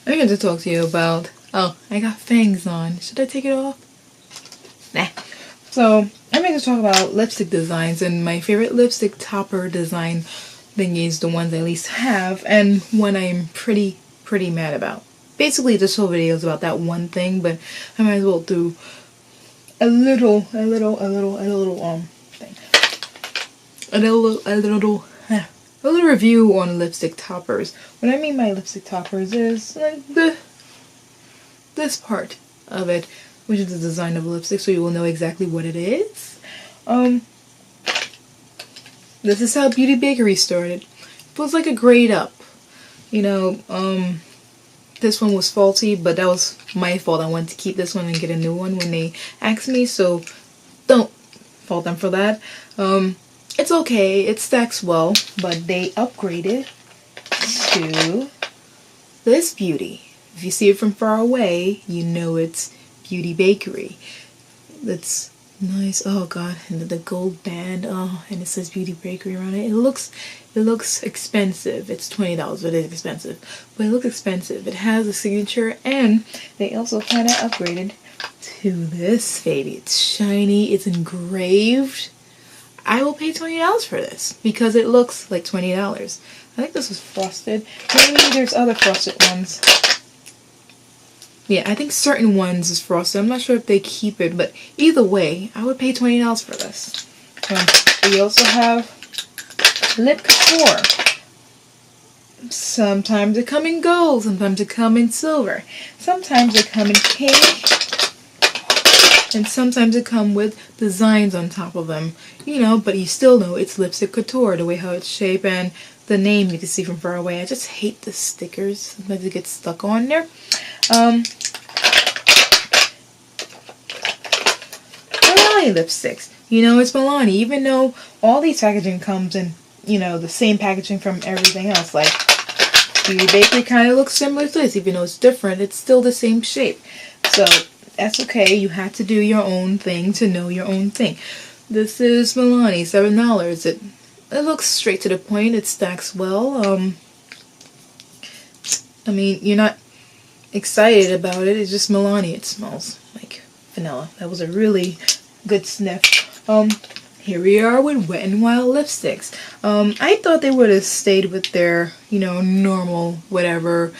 I'm going to talk to you about... Oh, I got fangs on. Should I take it off? Nah. So, I'm going to talk about lipstick designs, and my favorite lipstick topper design thingies, the ones I at least have, and one I'm pretty mad about. Basically, this whole video is about that one thing, but I might as well do a little thing. A little review on lipstick toppers. What I mean by lipstick toppers is like this part of it, which is the design of a lipstick, so you will know exactly what it is. This is how Beauty Bakery started. It was like a grade up. You know, this one was faulty, but that was my fault. I wanted to keep this one and get a new one when they asked me, so don't fault them for that. It's okay, it stacks well, but they upgraded to this beauty. If you see it from far away, you know it's Beauty Bakery. That's nice. Oh god, and the gold band. Oh, and it says Beauty Bakery around it. It looks expensive. It's $20, but it is expensive. But it looks expensive. It has a signature, and they also kind of upgraded to this baby. It's shiny. It's engraved. I will pay $20 for this because it looks like $20. I think this was frosted. Maybe there's other frosted ones. Yeah, I think certain ones is frosted. I'm not sure if they keep it, but either way, I would pay $20 for this. We also have lip couture. Sometimes they come in gold, sometimes they come in silver, sometimes they come in pink, and sometimes they come with designs on top of them. You know, but you still know it's lipstick couture, the way how it's shaped, and the name you can see from far away. I just hate the stickers. Sometimes it gets stuck on there. Milani lipsticks. You know, it's Milani, even though all these packaging comes in, you know, the same packaging from everything else. Like, Beauty Bakery kind of looks similar to this, even though it's different. It's still the same shape. So, that's okay. You have to do your own thing to know your own thing. This is Milani, $7. It looks straight to the point. It stacks well. I mean, you're not excited about it. It's just Milani. It smells like vanilla. That was a really good sniff. Here we are with Wet n Wild lipsticks. I thought they would have stayed with their, you know, normal whatever.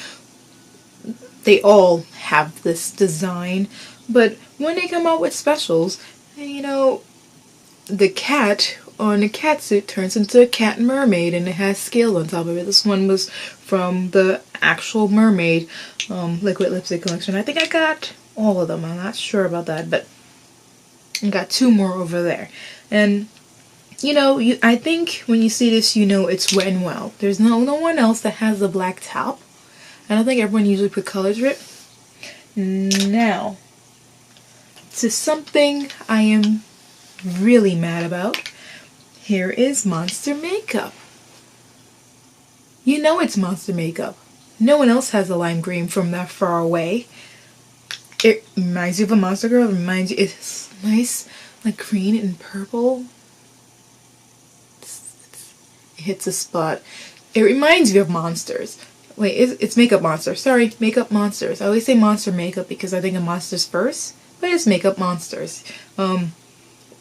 They all have this design, but when they come out with specials, you know, the cat on the catsuit turns into a cat mermaid, and it has scales on top of it. This one was from the actual mermaid liquid lipstick collection. I think I got all of them. I'm not sure about that, but I got 2 more over there. And you know, I think when you see this, you know it's Wet n Wild. There's no one else that has the black top. I don't think everyone usually put color to it. Now, to something I am really mad about. Here is Monster Makeup. You know it's Monster Makeup. No one else has a lime green from that far away. It reminds you of a Monster Girl. It reminds you, it's nice, like green and purple. It hits a spot. It reminds you of monsters. Wait, it's Makeup Monster. Sorry, Makeup Monsters. I always say Monster Makeup because I think of monsters first, but it's Makeup Monsters.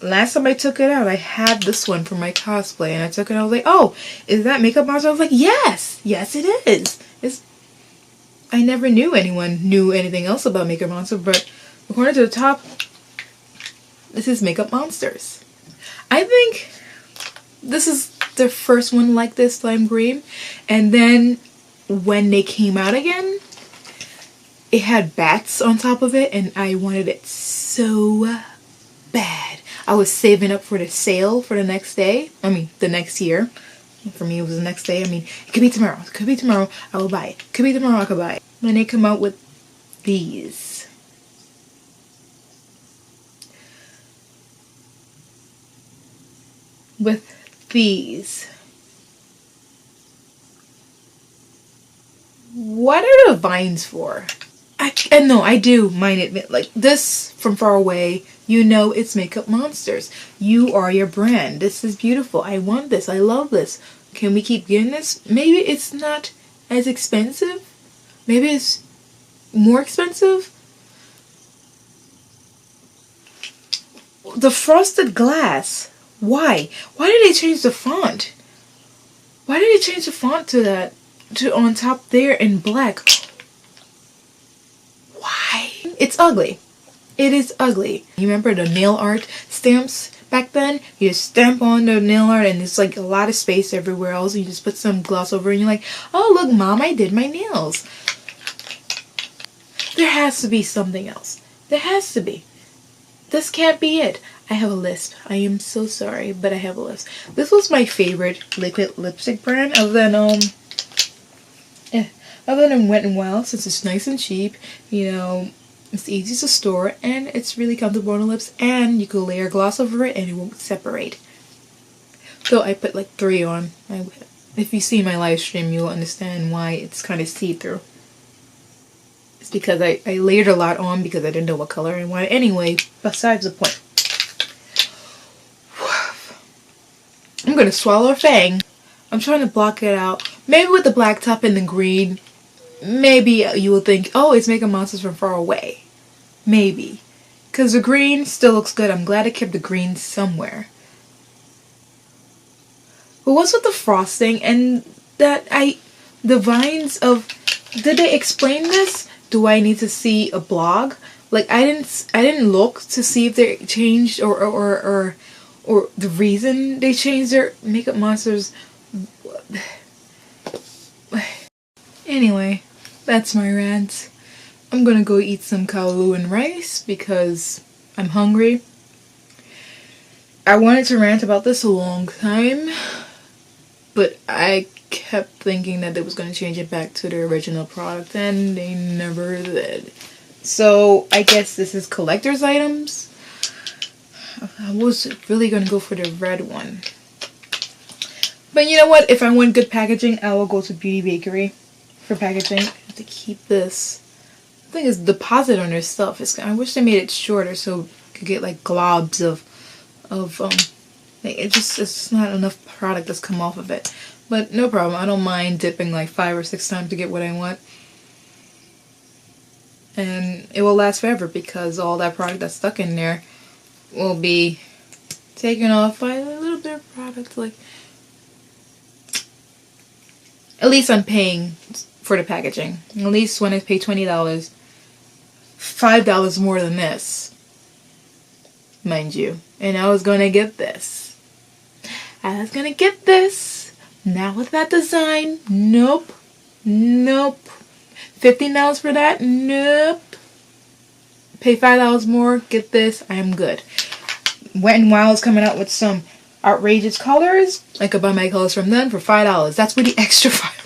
Last time I took it out, I had this one for my cosplay, and I took it out. I was like, oh, is that Makeup Monster? I was like, yes, it is. I never knew anyone knew anything else about Makeup Monster, but according to the top, this is Makeup Monsters. I think this is the first one like this, lime green, and then when they came out again, it had bats on top of it, and I wanted it so bad. I was saving up for the sale for the next day. I mean, the next year. For me, it was the next day. I mean, it could be tomorrow. It could be tomorrow. I will buy it. It could be tomorrow. I could buy it. When they come out with these. What are the vines for? And no, I do mind admit, like this from far away, you know it's Makeup Monsters. You are your brand. This is beautiful. I want this. I love this. Can we keep getting this? Maybe it's not as expensive. Maybe it's More expensive? The frosted glass. Why? Why did they change the font? Why did they change the font to that? To on top there in black? Why? It's ugly. It is ugly. You remember the nail art stamps back then? You just stamp on the nail art and it's like a lot of space everywhere else. You just put some gloss over it and you're like, oh look, Mom, I did my nails. There has to be something else. There has to be. This can't be it. I have a list. I am so sorry, but I have a list. This was my favorite liquid lipstick brand other than Wet n Wild, since it's nice and cheap, you know, it's easy to store and it's really comfortable on the lips and you can layer gloss over it and it won't separate. So I put like 3 on. If you see my live stream, you'll understand why it's kind of see-through. It's because I layered a lot on because I didn't know what color I wanted. Anyway, besides the point. I'm gonna swallow a fang. I'm trying to block it out. Maybe with the black top and the green, maybe you will think, oh, it's making monsters from far away. Maybe. Because the green still looks good. I'm glad I kept the green somewhere. But what's with the frosting and the vines of, did they explain this? Do I need to see a blog? Like I didn't look to see if they changed or the reason they changed their makeup monsters. Anyway, that's my rant. I'm gonna go eat some kalu and rice because I'm hungry. I wanted to rant about this a long time, but I kept thinking that they was going to change it back to the original product and they never did. So I guess this is collector's items. I was really going to go for the red one. But you know what? If I want good packaging, I will go to Beauty Bakery for packaging. I have to keep this. The thing is, deposit on their stuff. I wish they made it shorter so you could get like globs of like it's not enough product that's come off of it. But no problem. I don't mind dipping like 5 or 6 times to get what I want. And it will last forever because all that product that's stuck in there will be taken off by a little bit of product. Like, at least I'm paying for the packaging. At least when I pay $20, $5 more than this. Mind you. And I was gonna get this. Not with that design. Nope. $15 for that? Nope. Pay $5 more. Get this. I am good. Wet n Wild is coming out with some outrageous colors. I could buy my colors from them for $5. That's really extra $5.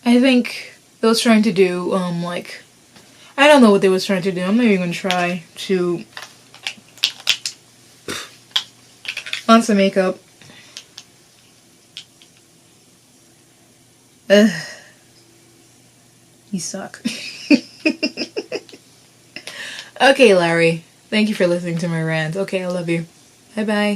I think they was trying to do like, I don't know what they was trying to do. I'm not even gonna try to on some makeup. Ugh. You suck. Okay, Larry. Thank you for listening to my rant. Okay, I love you. Bye bye.